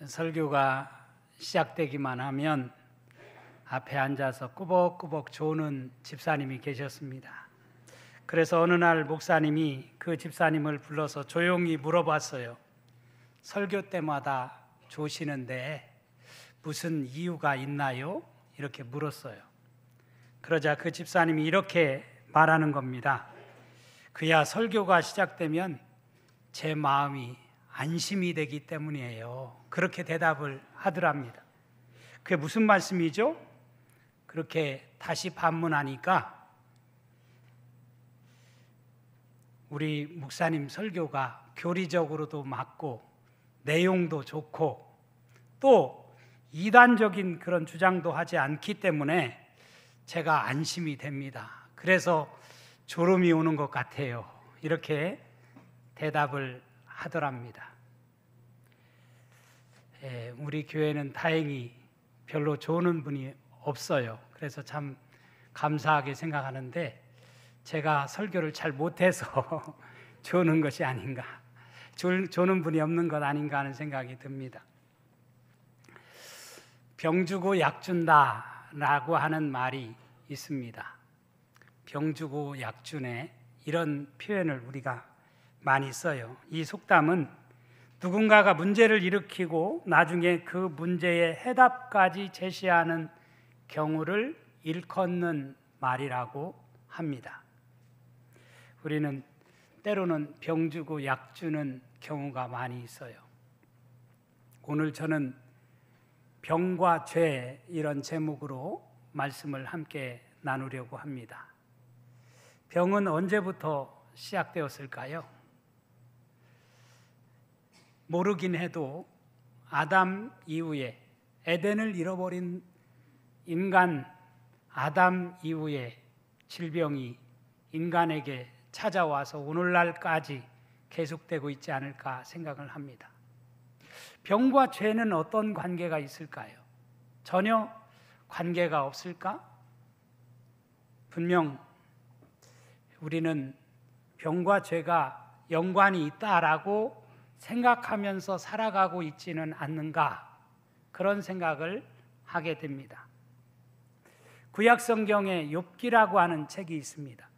설교가 시작되기만 하면 앞에 앉아서 꾸벅꾸벅 조는 집사님이 계셨습니다. 그래서 어느 날 목사님이 그 집사님을 불러서 조용히 물어봤어요. 설교 때마다 조시는데 무슨 이유가 있나요? 이렇게 물었어요. 그러자 그 집사님이 이렇게 말하는 겁니다. 그야 설교가 시작되면 제 마음이 안심이 되기 때문이에요. 그렇게 대답을 하더랍니다. 그게 무슨 말씀이죠? 그렇게 다시 반문하니까 우리 목사님 설교가 교리적으로도 맞고 내용도 좋고 또 이단적인 그런 주장도 하지 않기 때문에 제가 안심이 됩니다. 그래서 졸음이 오는 것 같아요. 이렇게 대답을 하더랍니다. 우리 교회는 다행히 별로 조는 분이 없어요. 그래서 참 감사하게 생각하는데 제가 설교를 잘 못해서 조는 것이 아닌가, 조는 분이 없는 것 아닌가 하는 생각이 듭니다. 병 주고 약 준다라고 하는 말이 있습니다. 병 주고 약 주네, 이런 표현을 우리가 많이 써요. 이 속담은 누군가가 문제를 일으키고 나중에 그 문제의 해답까지 제시하는 경우를 일컫는 말이라고 합니다. 우리는 때로는 병 주고 약 주는 경우가 많이 있어요. 오늘 저는 병과 죄, 이런 제목으로 말씀을 함께 나누려고 합니다. 병은 언제부터 시작되었을까요? 모르긴 해도 아담 이후에, 에덴을 잃어버린 인간 아담 이후에 질병이 인간에게 찾아와서 오늘날까지 계속되고 있지 않을까 생각을 합니다. 병과 죄는 어떤 관계가 있을까요? 전혀 관계가 없을까? 분명 우리는 병과 죄가 연관이 있다라고 생각하면서 살아가고 있지는 않는가, 그런 생각을 하게 됩니다. 구약 성경에 욥기라고 하는 책이 있습니다.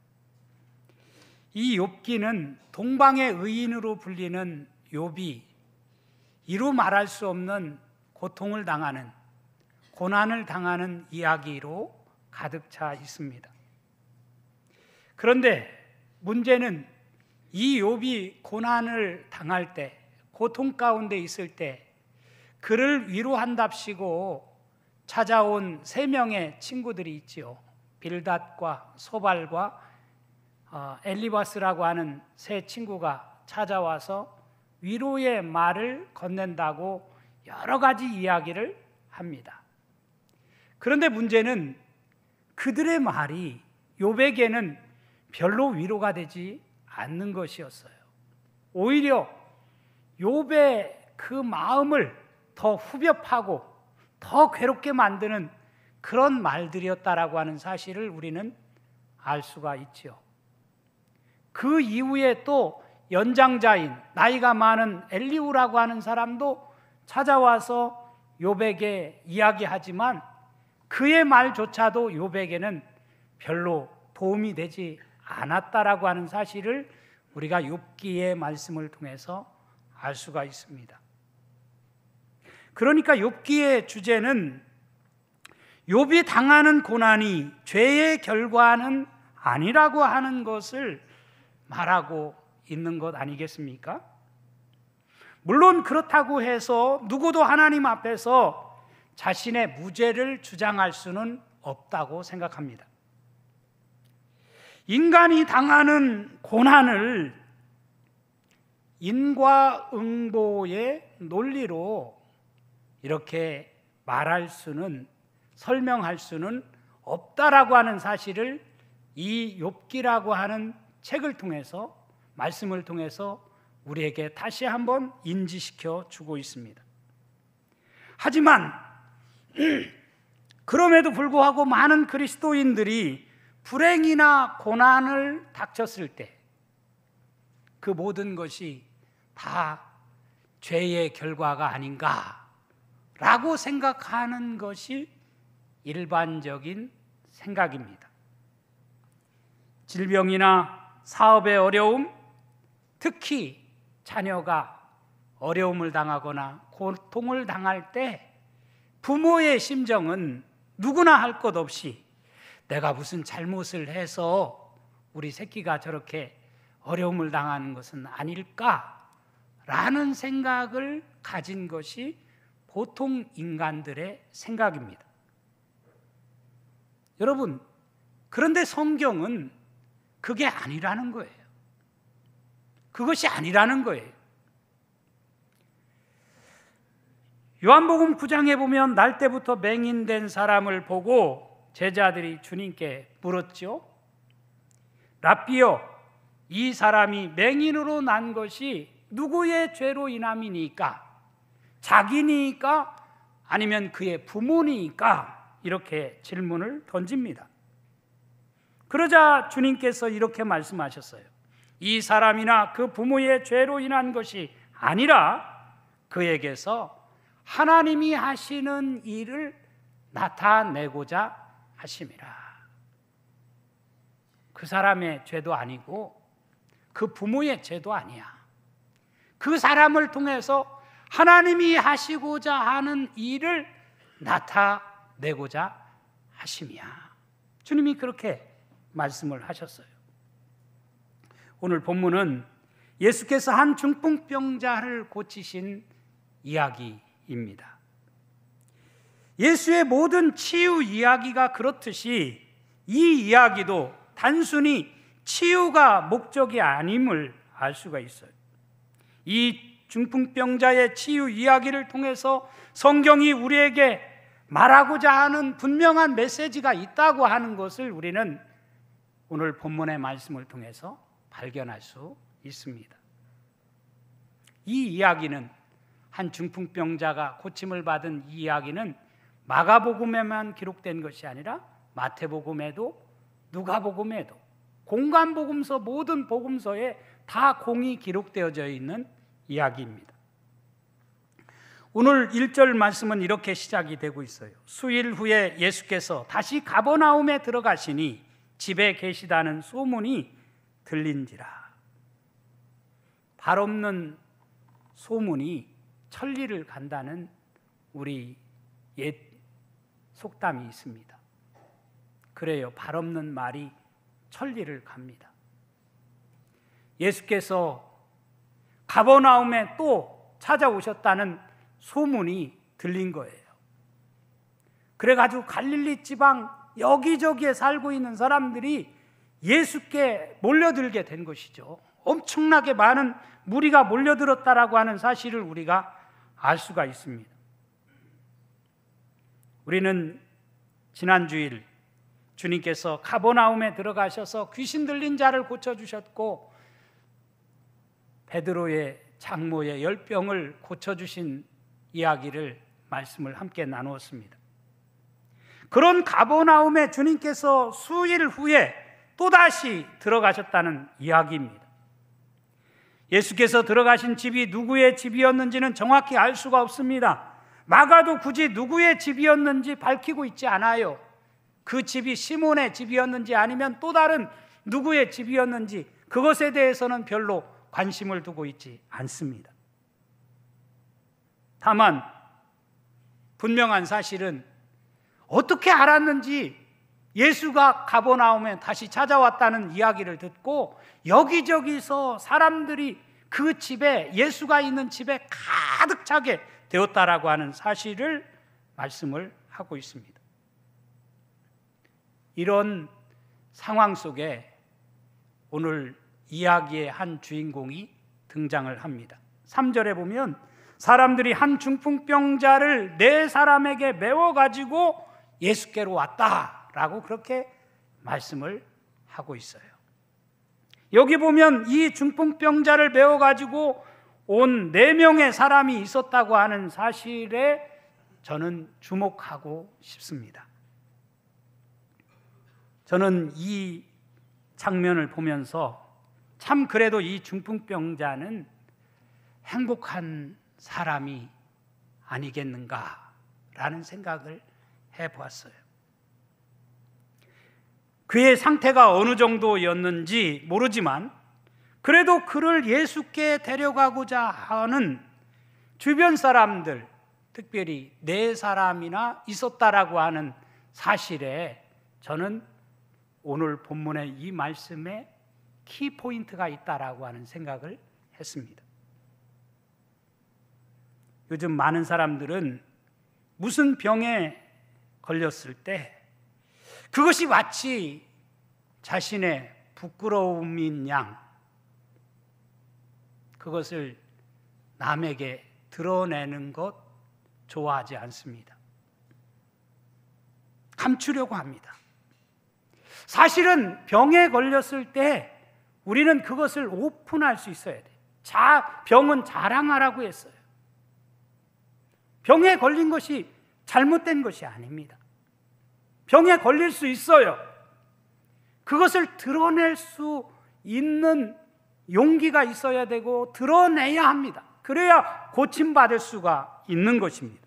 이 욥기는 동방의 의인으로 불리는 욥이 이루 말할 수 없는 고통을 당하는, 고난을 당하는 이야기로 가득 차 있습니다. 그런데 문제는 이 욥이 고난을 당할 때, 고통 가운데 있을 때 그를 위로한답시고 찾아온 3명의 친구들이 있지요. 빌닷과 소발과 엘리바스라고 하는 3 친구가 찾아와서 위로의 말을 건넨다고 여러 가지 이야기를 합니다. 그런데 문제는 그들의 말이 욥에게는 별로 위로가 되지 않는 것이었어요. 오히려 욥의 그 마음을 더 후벼파고 더 괴롭게 만드는 그런 말들이었다라고 하는 사실을 우리는 알 수가 있지요. 그 이후에 또 연장자인 나이가 많은 엘리후라고 하는 사람도 찾아와서 욥에게 이야기하지만 그의 말조차도 욥에게는 별로 도움이 되지 않았다라고 하는 사실을 우리가 욥기의 말씀을 통해서 알 수가 있습니다. 그러니까 욥기의 주제는 욥이 당하는 고난이 죄의 결과는 아니라고 하는 것을 말하고 있는 것 아니겠습니까? 물론 그렇다고 해서 누구도 하나님 앞에서 자신의 무죄를 주장할 수는 없다고 생각합니다. 인간이 당하는 고난을 인과응보의 논리로 이렇게 말할 수는, 설명할 수는 없다라고 하는 사실을 이 욥기라고 하는 책을 통해서, 말씀을 통해서 우리에게 다시 한번 인지시켜 주고 있습니다. 하지만 그럼에도 불구하고 많은 그리스도인들이 불행이나 고난을 닥쳤을 때 그 모든 것이 다 죄의 결과가 아닌가, 라고 생각하는 것이 일반적인 생각입니다. 질병이나 사업의 어려움, 특히 자녀가 어려움을 당하거나 고통을 당할 때 부모의 심정은 누구나 할 것 없이 내가 무슨 잘못을 해서 우리 새끼가 저렇게 어려움을 당하는 것은 아닐까라는 생각을 가진 것이 보통 인간들의 생각입니다. 여러분, 그런데 성경은 그게 아니라는 거예요. 그것이 아니라는 거예요. 요한복음 9장에 보면 날 때부터 맹인된 사람을 보고 제자들이 주님께 물었죠. 랍비여, 이 사람이 맹인으로 난 것이 누구의 죄로 인함이니까? 자기니까? 아니면 그의 부모니까? 이렇게 질문을 던집니다. 그러자 주님께서 이렇게 말씀하셨어요. 이 사람이나 그 부모의 죄로 인한 것이 아니라 그에게서 하나님이 하시는 일을 나타내고자 하심이라. 그 사람의 죄도 아니고 그 부모의 죄도 아니야. 그 사람을 통해서 하나님이 하시고자 하는 일을 나타내고자 하심이야. 주님이 그렇게 말씀을 하셨어요. 오늘 본문은 예수께서 한 중풍병자를 고치신 이야기입니다. 예수의 모든 치유 이야기가 그렇듯이 이 이야기도 단순히 치유가 목적이 아님을 알 수가 있어요. 이 중풍병자의 치유 이야기를 통해서 성경이 우리에게 말하고자 하는 분명한 메시지가 있다고 하는 것을 우리는 오늘 본문의 말씀을 통해서 발견할 수 있습니다. 이 이야기는 한 중풍병자가 고침을 받은 이 이야기는 마가복음에만 기록된 것이 아니라 마태복음에도 누가복음에도 공관복음서 모든 복음서에 다 공이 기록되어져 있는 이야기입니다. 오늘 1절 말씀은 이렇게 시작이 되고 있어요. 수일 후에 예수께서 다시 가버나움에 들어가시니 집에 계시다는 소문이 들린지라. 발 없는 소문이 천리를 간다는 우리 옛 속담이 있습니다. 그래요. 발 없는 말이 천리를 갑니다. 예수께서 가버나움에 또 찾아오셨다는 소문이 들린 거예요. 그래가지고 갈릴리 지방 여기저기에 살고 있는 사람들이 예수께 몰려들게 된 것이죠. 엄청나게 많은 무리가 몰려들었다라고 하는 사실을 우리가 알 수가 있습니다. 우리는 지난 주일 주님께서 가버나움에 들어가셔서 귀신 들린 자를 고쳐주셨고 베드로의 장모의 열병을 고쳐주신 이야기를 말씀을 함께 나누었습니다. 그런 가버나움에 주님께서 수일 후에 또다시 들어가셨다는 이야기입니다. 예수께서 들어가신 집이 누구의 집이었는지는 정확히 알 수가 없습니다. 마가도 굳이 누구의 집이었는지 밝히고 있지 않아요. 그 집이 시몬의 집이었는지 아니면 또 다른 누구의 집이었는지 그것에 대해서는 별로 관심을 두고 있지 않습니다. 다만 분명한 사실은 어떻게 알았는지 예수가 가버나움에 다시 찾아왔다는 이야기를 듣고 여기저기서 사람들이 그 집에 예수가 있는 집에 가득 차게 되었다라고 하는 사실을 말씀을 하고 있습니다. 이런 상황 속에 오늘 이야기의 한 주인공이 등장을 합니다. 3절에 보면 사람들이 한 중풍병자를 4사람에게 메워가지고 예수께로 왔다라고 그렇게 말씀을 하고 있어요. 여기 보면 이 중풍병자를 메워가지고 온 4명의 사람이 있었다고 하는 사실에 저는 주목하고 싶습니다. 저는 이 장면을 보면서 참 그래도 이 중풍병자는 행복한 사람이 아니겠는가 라는 생각을 해보았어요. 그의 상태가 어느 정도였는지 모르지만 그래도 그를 예수께 데려가고자 하는 주변 사람들, 특별히 4사람이나 있었다라고 하는 사실에 저는 오늘 본문의 이 말씀에 키포인트가 있다라고 하는 생각을 했습니다. 요즘 많은 사람들은 무슨 병에 걸렸을 때 그것이 마치 자신의 부끄러움인 양 그것을 남에게 드러내는 것 좋아하지 않습니다. 감추려고 합니다. 사실은 병에 걸렸을 때 우리는 그것을 오픈할 수 있어야 돼요. 병은 자랑하라고 했어요. 병에 걸린 것이 잘못된 것이 아닙니다. 병에 걸릴 수 있어요. 그것을 드러낼 수 있는 용기가 있어야 되고 드러내야 합니다. 그래야 고침받을 수가 있는 것입니다.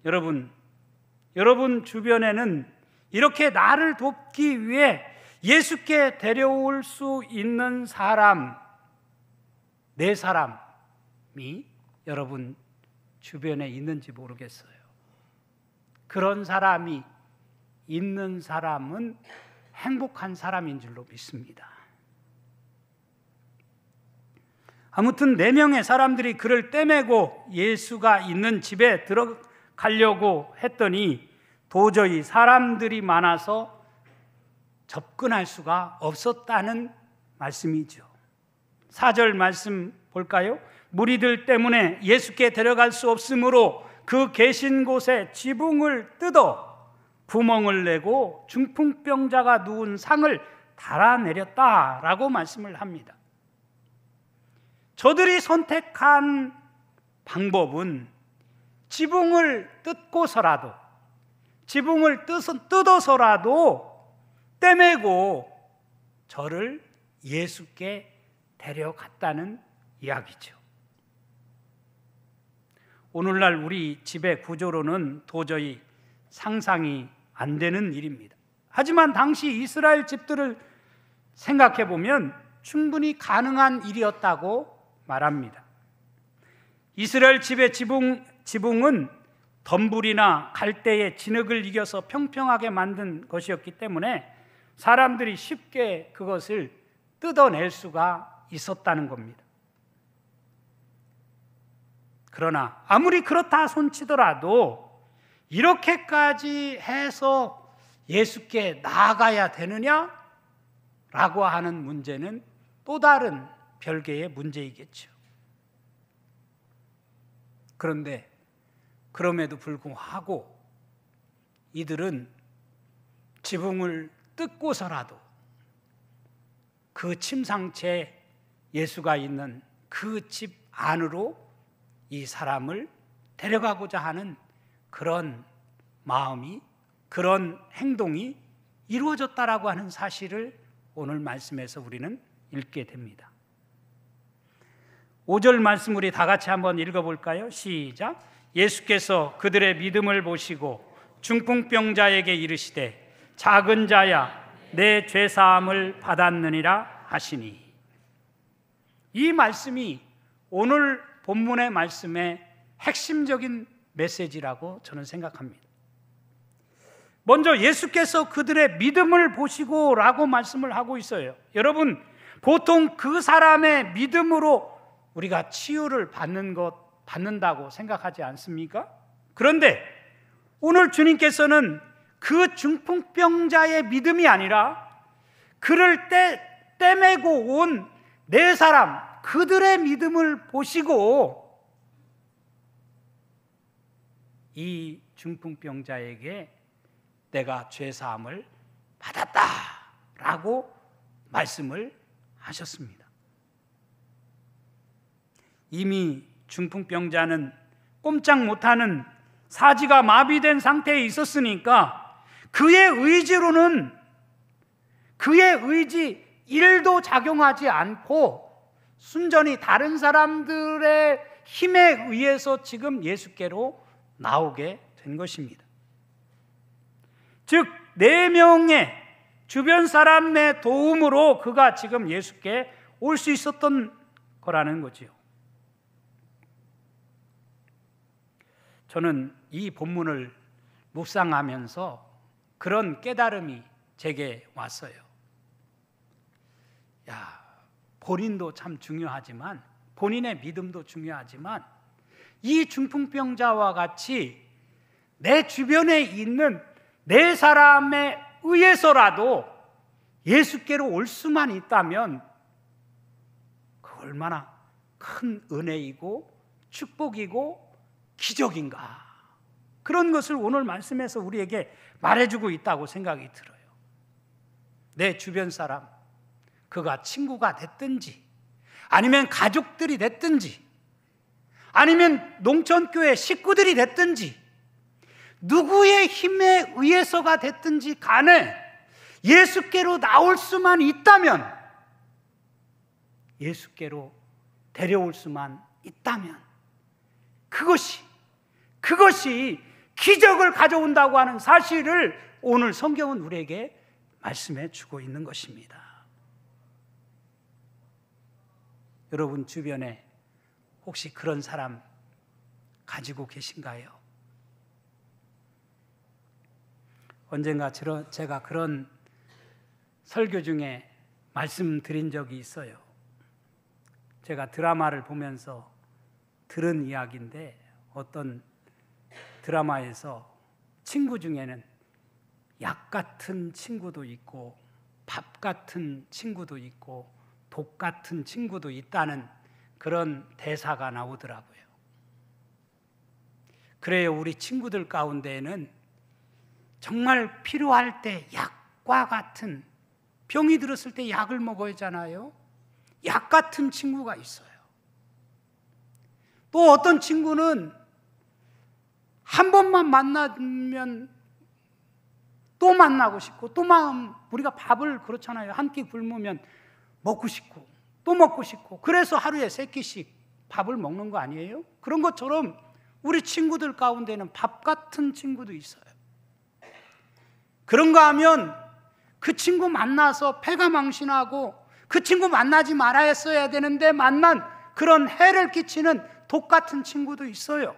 여러분 주변에는 이렇게 나를 돕기 위해 예수께 데려올 수 있는 사람, 4사람이 여러분 주변에 있는지 모르겠어요. 그런 사람이 있는 사람은 행복한 사람인 줄로 믿습니다. 아무튼 4명의 사람들이 그를 떼매고 예수가 있는 집에 들어가려고 했더니 도저히 사람들이 많아서 접근할 수가 없었다는 말씀이죠. 4절 말씀 볼까요? 무리들 때문에 예수께 데려갈 수 없으므로 그 계신 곳에 지붕을 뜯어 구멍을 내고 중풍병자가 누운 상을 달아내렸다라고 말씀을 합니다. 저들이 선택한 방법은 지붕을 뜯어서라도 떼매고 저를 예수께 데려갔다는 이야기죠. 오늘날 우리 집의 구조로는 도저히 상상이 안 되는 일입니다. 하지만 당시 이스라엘 집들을 생각해 보면 충분히 가능한 일이었다고 말합니다. 이스라엘 집의 지붕은 덤불이나 갈대의 진흙을 이겨서 평평하게 만든 것이었기 때문에 사람들이 쉽게 그것을 뜯어낼 수가 있었다는 겁니다. 그러나 아무리 그렇다 손치더라도 이렇게까지 해서 예수께 나아가야 되느냐라고 하는 문제는 또 다른 별개의 문제이겠죠. 그런데 그럼에도 불구하고 이들은 지붕을 뜯고서라도 그 침상채 예수가 있는 그 집 안으로 이 사람을 데려가고자 하는 그런 마음이, 그런 행동이 이루어졌다라고 하는 사실을 오늘 말씀에서 우리는 읽게 됩니다. 5절 말씀 우리 다 같이 한번 읽어볼까요? 시작. 예수께서 그들의 믿음을 보시고 중풍병자에게 이르시되 작은 자야 내 죄사함을 받았느니라 하시니. 이 말씀이 오늘 본문의 말씀의 핵심적인 메시지라고 저는 생각합니다. 먼저 예수께서 그들의 믿음을 보시고 라고 말씀을 하고 있어요. 여러분, 보통 그 사람의 믿음으로 우리가 치유를 받는다고 생각하지 않습니까? 그런데 오늘 주님께서는 그 중풍병자의 믿음이 아니라 그를 떼매고 온 4사람, 그들의 믿음을 보시고 이 중풍병자에게 내가 죄사함을 받았다라고 말씀을 하셨습니다. 이미 중풍병자는 꼼짝 못하는 사지가 마비된 상태에 있었으니까 그의 의지로는 그의 의지 1도 작용하지 않고 순전히 다른 사람들의 힘에 의해서 지금 예수께로 나오게 된 것입니다. 즉 4명의 주변 사람의 도움으로 그가 지금 예수께 올 수 있었던 거라는 거지요. 저는 이 본문을 묵상하면서 그런 깨달음이 제게 왔어요. 본인도 참 중요하지만, 본인의 믿음도 중요하지만, 이 중풍병자와 같이 내 주변에 있는 4사람에 의해서라도 예수께로 올 수만 있다면 그 얼마나 큰 은혜이고 축복이고 기적인가. 그런 것을 오늘 말씀에서 우리에게 말해주고 있다고 생각이 들어요. 내 주변 사람, 그가 친구가 됐든지 아니면 가족들이 됐든지 아니면 농촌교회 식구들이 됐든지 누구의 힘에 의해서가 됐든지 간에 예수께로 나올 수만 있다면, 예수께로 데려올 수만 있다면 그것이 기적을 가져온다고 하는 사실을 오늘 성경은 우리에게 말씀해 주고 있는 것입니다. 여러분 주변에 혹시 그런 사람 가지고 계신가요? 언젠가 제가 그런 설교 중에 말씀드린 적이 있어요. 제가 드라마를 보면서 들은 이야기인데, 어떤 드라마에서 친구 중에는 약 같은 친구도 있고 밥 같은 친구도 있고 독 같은 친구도 있다는 그런 대사가 나오더라고요. 그래요, 우리 친구들 가운데에는 정말 필요할 때 약과 같은, 병이 들었을 때 약을 먹어야 하잖아요. 약 같은 친구가 있어요. 또 어떤 친구는 한 번만 만나면 또 만나고 싶고, 또 우리가 밥을 그렇잖아요. 한 끼 굶으면 먹고 싶고 또 먹고 싶고, 그래서 하루에 3끼씩 밥을 먹는 거 아니에요? 그런 것처럼 우리 친구들 가운데는 밥 같은 친구도 있어요. 그런가 하면 그 친구 만나서 패가 망신하고 그 친구 만나지 말아야 했어야 되는데 만난 그런 해를 끼치는 독 같은 친구도 있어요.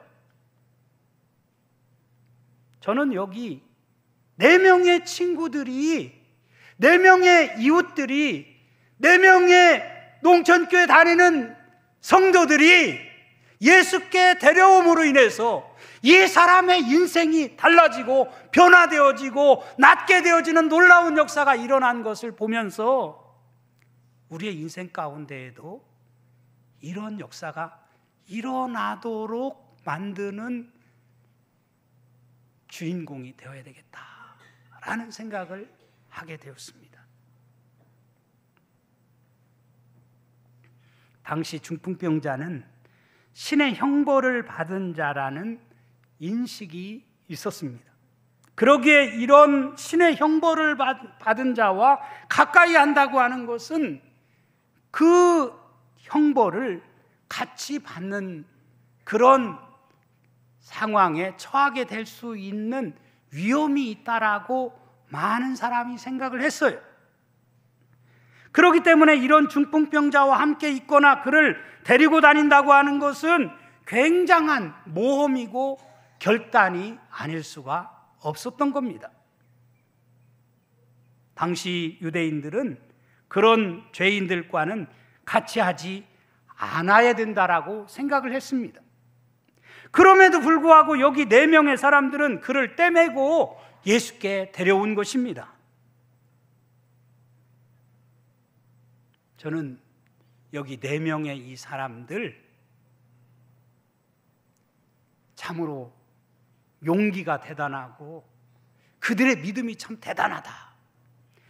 저는 여기 4명의 친구들이, 4명의 이웃들이, 4명의 농촌교회 다니는 성도들이 예수께 데려옴으로 인해서 이 사람의 인생이 달라지고 변화되어지고 낫게 되어지는 놀라운 역사가 일어난 것을 보면서 우리의 인생 가운데에도 이런 역사가 일어나도록 만드는 주인공이 되어야 되겠다라는 생각을 하게 되었습니다. 당시 중풍병자는 신의 형벌을 받은 자라는 인식이 있었습니다. 그러기에 이런 신의 형벌을 받은 자와 가까이 한다고 하는 것은 그 형벌을 같이 받는 그런 상황에 처하게 될 수 있는 위험이 있다라고 많은 사람이 생각을 했어요. 그렇기 때문에 이런 중풍병자와 함께 있거나 그를 데리고 다닌다고 하는 것은 굉장한 모험이고 결단이 아닐 수가 없었던 겁니다. 당시 유대인들은 그런 죄인들과는 같이 하지 않아야 된다라고 생각을 했습니다. 그럼에도 불구하고 여기 4명의 사람들은 그를 떼매고 예수께 데려온 것입니다. 저는 여기 4명의 이 사람들 참으로 용기가 대단하고 그들의 믿음이 참 대단하다,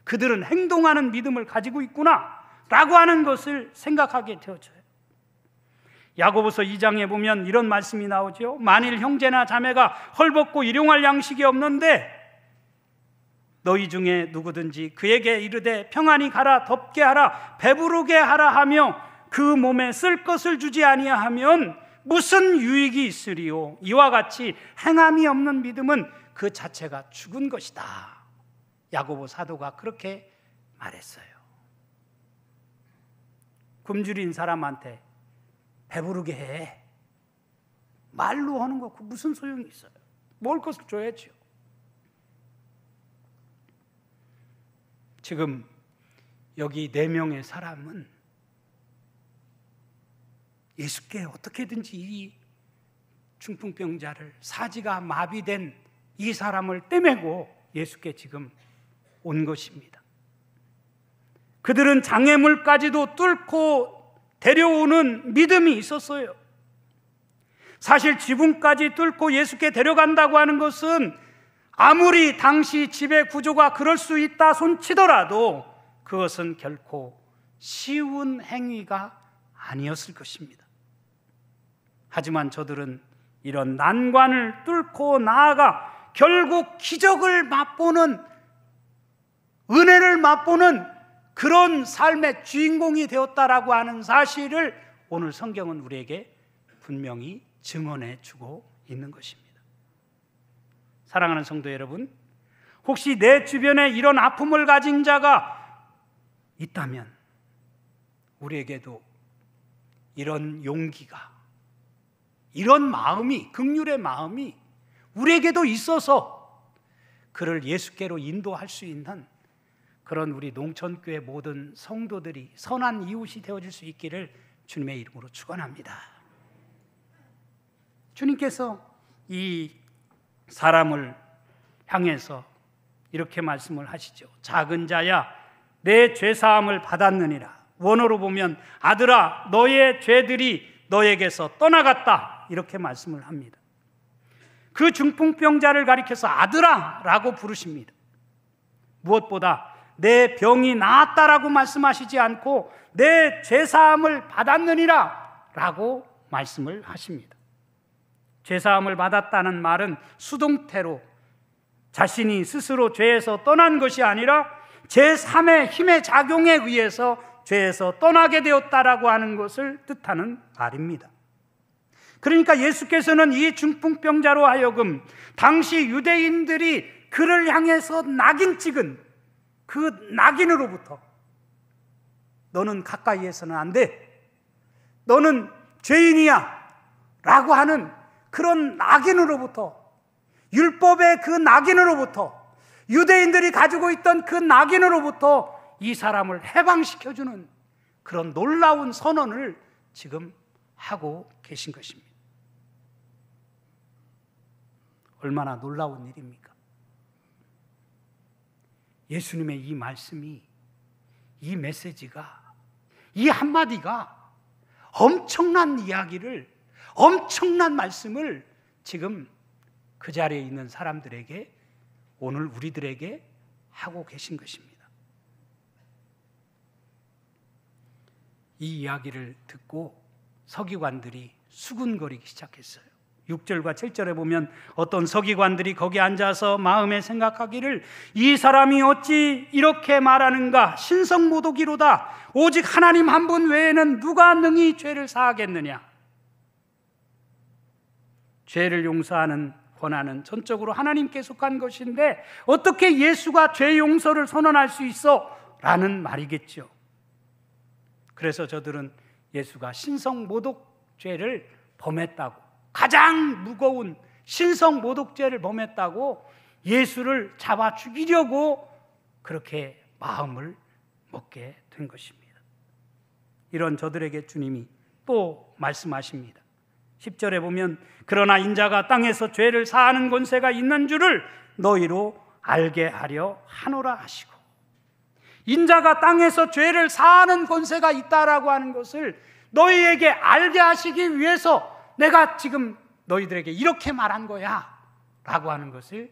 그들은 행동하는 믿음을 가지고 있구나 라고 하는 것을 생각하게 되어져요. 야고보서 2장에 보면 이런 말씀이 나오죠. 만일 형제나 자매가 헐벗고 일용할 양식이 없는데 너희 중에 누구든지 그에게 이르되 평안히 가라, 덥게 하라, 배부르게 하라 하며 그 몸에 쓸 것을 주지 아니하면 무슨 유익이 있으리요? 이와 같이 행함이 없는 믿음은 그 자체가 죽은 것이다. 야고보 사도가 그렇게 말했어요. 굶주린 사람한테 배부르게 해. 말로 하는 거 무슨 소용이 있어요? 먹을 것을 줘야죠. 지금 여기 4명의 사람은 예수께 어떻게든지 이 중풍병자를, 사지가 마비된 이 사람을 떼매고 예수께 지금 온 것입니다. 그들은 장애물까지도 뚫고 데려오는 믿음이 있었어요. 사실 지붕까지 뚫고 예수께 데려간다고 하는 것은 아무리 당시 지배 구조가 그럴 수 있다 손치더라도 그것은 결코 쉬운 행위가 아니었을 것입니다. 하지만 저들은 이런 난관을 뚫고 나아가 결국 기적을 맛보는, 은혜를 맛보는 그런 삶의 주인공이 되었다라고 하는 사실을 오늘 성경은 우리에게 분명히 증언해 주고 있는 것입니다. 사랑하는 성도 여러분, 혹시 내 주변에 이런 아픔을 가진 자가 있다면 우리에게도 이런 용기가, 이런 마음이, 긍휼의 마음이 우리에게도 있어서 그를 예수께로 인도할 수 있는 그런 우리 농천교회 모든 성도들이 선한 이웃이 되어줄 수 있기를 주님의 이름으로 축원합니다. 주님께서 이 사람을 향해서 이렇게 말씀을 하시죠. 작은 자야, 내 죄사함을 받았느니라. 원어로 보면 아들아, 너의 죄들이 너에게서 떠나갔다, 이렇게 말씀을 합니다. 그 중풍병자를 가리켜서 아들아 라고 부르십니다. 무엇보다 내 병이 나았다라고 말씀하시지 않고 내 죄사함을 받았느니라 라고 말씀을 하십니다. 죄사함을 받았다는 말은 수동태로 자신이 스스로 죄에서 떠난 것이 아니라 제3의 힘의 작용에 의해서 죄에서 떠나게 되었다라고 하는 것을 뜻하는 말입니다. 그러니까 예수께서는 이 중풍병자로 하여금 당시 유대인들이 그를 향해서 낙인 찍은 그 낙인으로부터 너는 가까이에서는 안 돼, 너는 죄인이야 라고 하는 그런 낙인으로부터, 율법의 그 낙인으로부터, 유대인들이 가지고 있던 그 낙인으로부터 이 사람을 해방시켜주는 그런 놀라운 선언을 지금 하고 계신 것입니다. 얼마나 놀라운 일입니까? 예수님의 이 말씀이, 이 메시지가, 이 한마디가 엄청난 이야기를, 엄청난 말씀을 지금 그 자리에 있는 사람들에게, 오늘 우리들에게 하고 계신 것입니다. 이 이야기를 듣고 서기관들이 수군거리기 시작했어요. 6절과 7절에 보면 어떤 서기관들이 거기 앉아서 마음에 생각하기를 이 사람이 어찌 이렇게 말하는가, 신성모독이로다. 오직 하나님 한 분 외에는 누가 능히 죄를 사하겠느냐. 죄를 용서하는 권한은 전적으로 하나님께 속한 것인데 어떻게 예수가 죄 용서를 선언할 수 있어? 라는 말이겠죠. 그래서 저들은 예수가 신성모독죄를 범했다고, 가장 무거운 신성모독죄를 범했다고 예수를 잡아 죽이려고 그렇게 마음을 먹게 된 것입니다. 이런 저들에게 주님이 또 말씀하십니다. 10절에 보면 그러나 인자가 땅에서 죄를 사하는 권세가 있는 줄을 너희로 알게 하려 하노라 하시고, 인자가 땅에서 죄를 사하는 권세가 있다라고 하는 것을 너희에게 알게 하시기 위해서 내가 지금 너희들에게 이렇게 말한 거야 라고 하는 것을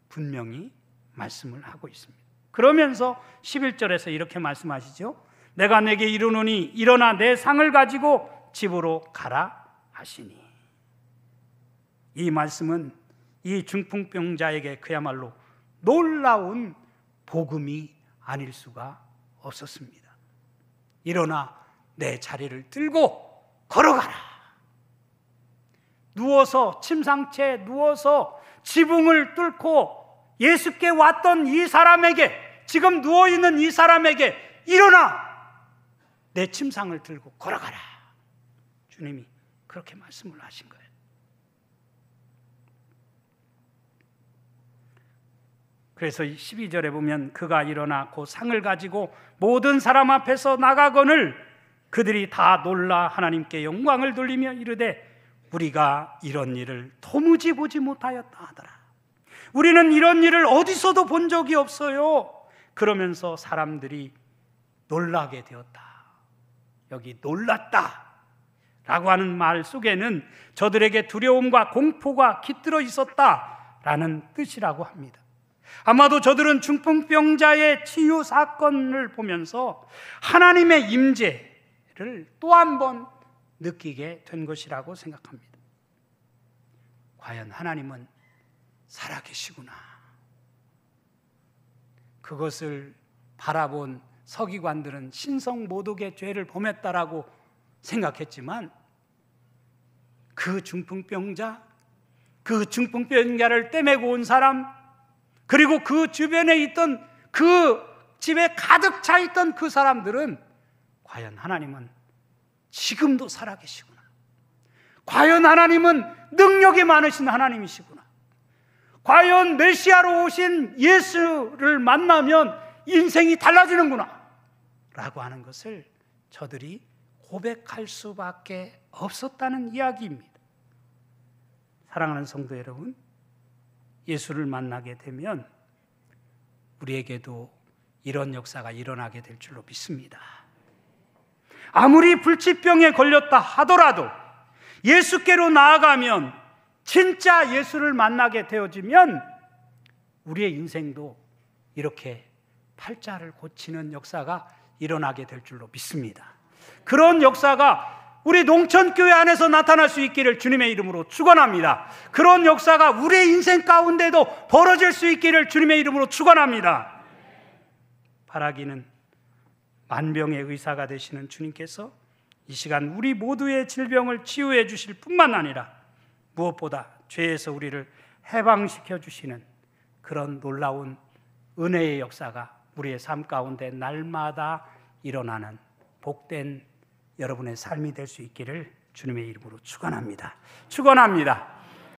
분명히 말씀을 하고 있습니다. 그러면서 11절에서 이렇게 말씀하시죠. 내가 내게 이르노니 일어나 내 상을 가지고 집으로 가라 하시니. 이 말씀은 이 중풍병자에게 그야말로 놀라운 복음이 아닐 수가 없었습니다. 일어나 내 자리를 들고 걸어가라. 누워서 침상채에 누워서 지붕을 뚫고 예수께 왔던 이 사람에게, 지금 누워있는 이 사람에게 일어나 내 침상을 들고 걸어가라. 주님이 그렇게 말씀을 하신 거예요. 그래서 12절에 보면 그가 일어나 그 상을 가지고 모든 사람 앞에서 나가거늘 그들이 다 놀라 하나님께 영광을 돌리며 이르되 우리가 이런 일을 도무지 보지 못하였다 하더라. 우리는 이런 일을 어디서도 본 적이 없어요. 그러면서 사람들이 놀라게 되었다. 여기 놀랐다 라고 하는 말 속에는 저들에게 두려움과 공포가 깃들어 있었다라는 뜻이라고 합니다. 아마도 저들은 중풍병자의 치유 사건을 보면서 하나님의 임재를 또 한 번 느끼게 된 것이라고 생각합니다. 과연 하나님은 살아계시구나. 그것을 바라본 서기관들은 신성모독의 죄를 범했다라고 생각했지만 그 중풍병자를 떼매고 온 사람, 그리고 그 주변에 있던 그 집에 가득 차 있던 그 사람들은 과연 하나님은 지금도 살아계시구나. 과연 하나님은 능력이 많으신 하나님이시구나. 과연 메시아로 오신 예수를 만나면 인생이 달라지는구나 라고 하는 것을 저들이 고백할 수밖에 없었다는 이야기입니다. 사랑하는 성도 여러분, 예수를 만나게 되면 우리에게도 이런 역사가 일어나게 될 줄로 믿습니다. 아무리 불치병에 걸렸다 하더라도 예수께로 나아가면, 진짜 예수를 만나게 되어지면 우리의 인생도 이렇게 팔자를 고치는 역사가 일어나게 될 줄로 믿습니다. 그런 역사가 우리 농천교회 안에서 나타날 수 있기를 주님의 이름으로 축원합니다. 그런 역사가 우리의 인생 가운데도 벌어질 수 있기를 주님의 이름으로 축원합니다. 바라기는 만병의 의사가 되시는 주님께서 이 시간 우리 모두의 질병을 치유해 주실 뿐만 아니라 무엇보다 죄에서 우리를 해방시켜 주시는 그런 놀라운 은혜의 역사가 우리의 삶 가운데 날마다 일어나는 복된 여러분의 삶이 될 수 있기를 주님의 이름으로 축원합니다. 축원합니다.